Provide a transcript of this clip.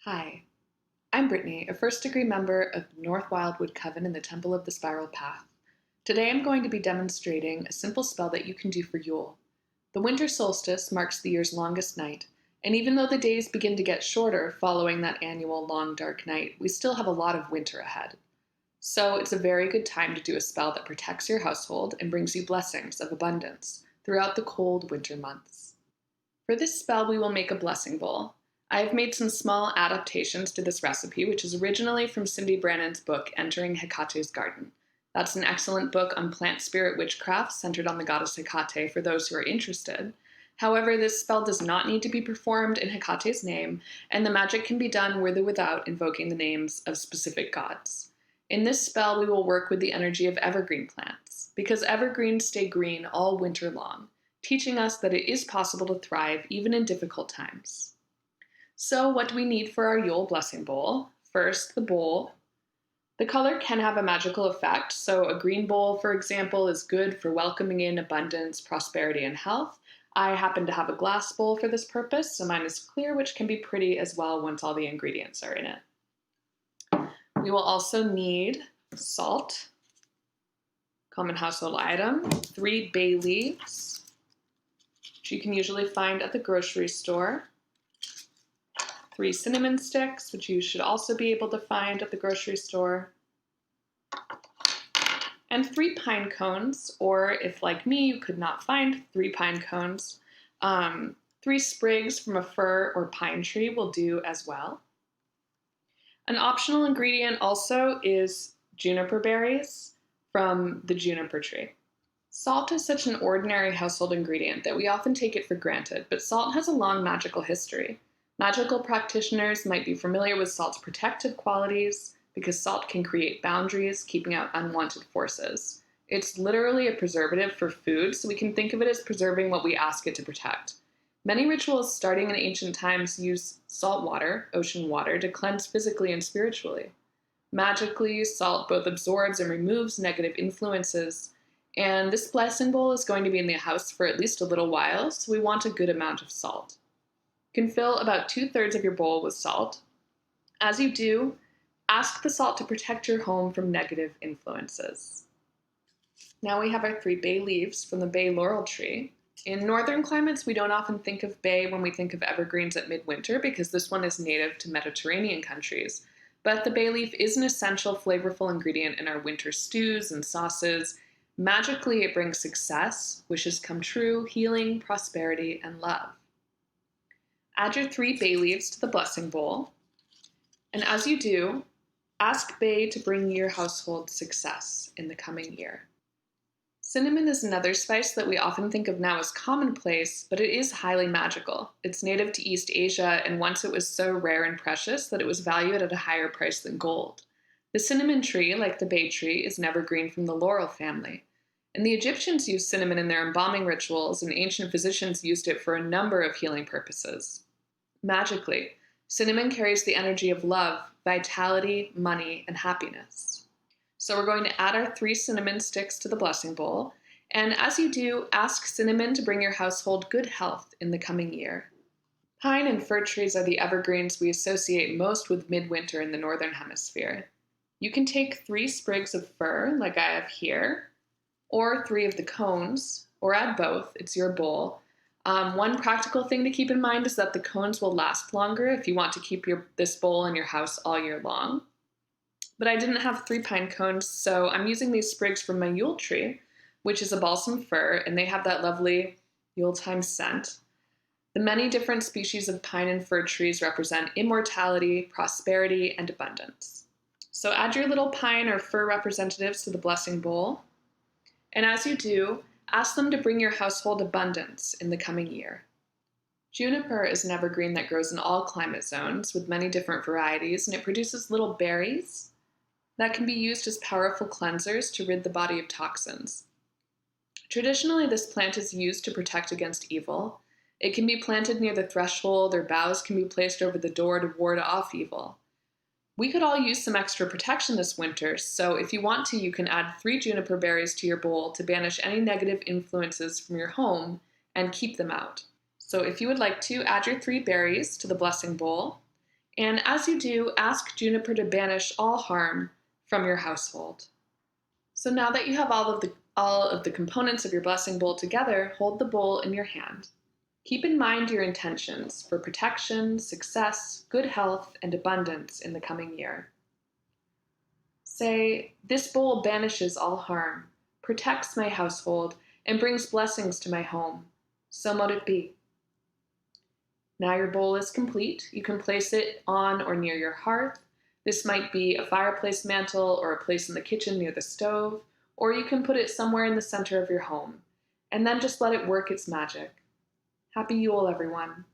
Hi, I'm Brittany, a first-degree member of North Wyldewood Coven in the Temple of the Spiral Path. Today I'm going to be demonstrating a simple spell that you can do for Yule. The winter solstice marks the year's longest night, and even though the days begin to get shorter following that annual long dark night, we still have a lot of winter ahead. So it's a very good time to do a spell that protects your household and brings you blessings of abundance throughout the cold winter months. For this spell, we will make a blessing bowl. I have made some small adaptations to this recipe, which is originally from Cindy Brannan's book, Entering Hecate's Garden. That's an excellent book on plant spirit witchcraft centered on the goddess Hecate for those who are interested. However, this spell does not need to be performed in Hecate's name, and the magic can be done with or without invoking the names of specific gods. In this spell, we will work with the energy of evergreen plants, because evergreens stay green all winter long, teaching us that it is possible to thrive even in difficult times. So what do we need for our Yule blessing bowl? First, the bowl. The color can have a magical effect, so a green bowl, for example, is good for welcoming in abundance, prosperity, and health. I happen to have a glass bowl for this purpose, so mine is clear, which can be pretty as well once all the ingredients are in it. We will also need salt, common household item, 3 bay leaves, which you can usually find at the grocery store, 3 cinnamon sticks, which you should also be able to find at the grocery store, and 3 pine cones, or if, like me, you could not find 3 pine cones, 3 sprigs from a fir or pine tree will do as well. An optional ingredient also is juniper berries from the juniper tree. Salt is such an ordinary household ingredient that we often take it for granted, but salt has a long magical history. Magical practitioners might be familiar with salt's protective qualities because salt can create boundaries, keeping out unwanted forces. It's literally a preservative for food, so we can think of it as preserving what we ask it to protect. Many rituals starting in ancient times use salt water, ocean water, to cleanse physically and spiritually. Magically, salt both absorbs and removes negative influences, and this blessing bowl is going to be in the house for at least a little while, so we want a good amount of salt. You can fill about 2/3 of your bowl with salt. As you do, ask the salt to protect your home from negative influences. Now we have our 3 bay leaves from the bay laurel tree. In northern climates, we don't often think of bay when we think of evergreens at midwinter because this one is native to Mediterranean countries. But the bay leaf is an essential flavorful ingredient in our winter stews and sauces. Magically, it brings success, wishes come true, healing, prosperity, and love. Add your 3 bay leaves to the blessing bowl, and as you do, ask Bay to bring your household success in the coming year. Cinnamon is another spice that we often think of now as commonplace, but it is highly magical. It's native to East Asia, and once it was so rare and precious that it was valued at a higher price than gold. The cinnamon tree, like the bay tree, is an evergreen from the laurel family. And the Egyptians used cinnamon in their embalming rituals, and ancient physicians used it for a number of healing purposes. Magically, cinnamon carries the energy of love, vitality, money, and happiness. So we're going to add our 3 cinnamon sticks to the blessing bowl, and as you do, ask cinnamon to bring your household good health in the coming year. Pine and fir trees are the evergreens we associate most with midwinter in the northern hemisphere. You can take 3 sprigs of fir, like I have here, or 3 of the cones, or add both, it's your bowl. One practical thing to keep in mind is that the cones will last longer if you want to keep this bowl in your house all year long. But I didn't have 3 pine cones, so I'm using these sprigs from my Yule tree, which is a balsam fir, and they have that lovely Yuletime scent. The many different species of pine and fir trees represent immortality, prosperity, and abundance. So add your little pine or fir representatives to the blessing bowl, and as you do, ask them to bring your household abundance in the coming year. Juniper is an evergreen that grows in all climate zones with many different varieties, and it produces little berries that can be used as powerful cleansers to rid the body of toxins. Traditionally, this plant is used to protect against evil. It can be planted near the threshold, or boughs can be placed over the door to ward off evil. We could all use some extra protection this winter, so if you want to, you can add 3 juniper berries to your bowl to banish any negative influences from your home and keep them out. So if you would like to, add your 3 berries to the blessing bowl, And as you do, ask Juniper to banish all harm from your household. So now that you have all of the components of your blessing bowl together, hold the bowl in your hand. Keep in mind your intentions for protection, success, good health, and abundance in the coming year. Say, "This bowl banishes all harm, protects my household, and brings blessings to my home. So mote it be." Now your bowl is complete. You can place it on or near your hearth. This might be a fireplace mantle or a place in the kitchen near the stove, or you can put it somewhere in the center of your home, and then just let it work its magic. Happy Yule, everyone.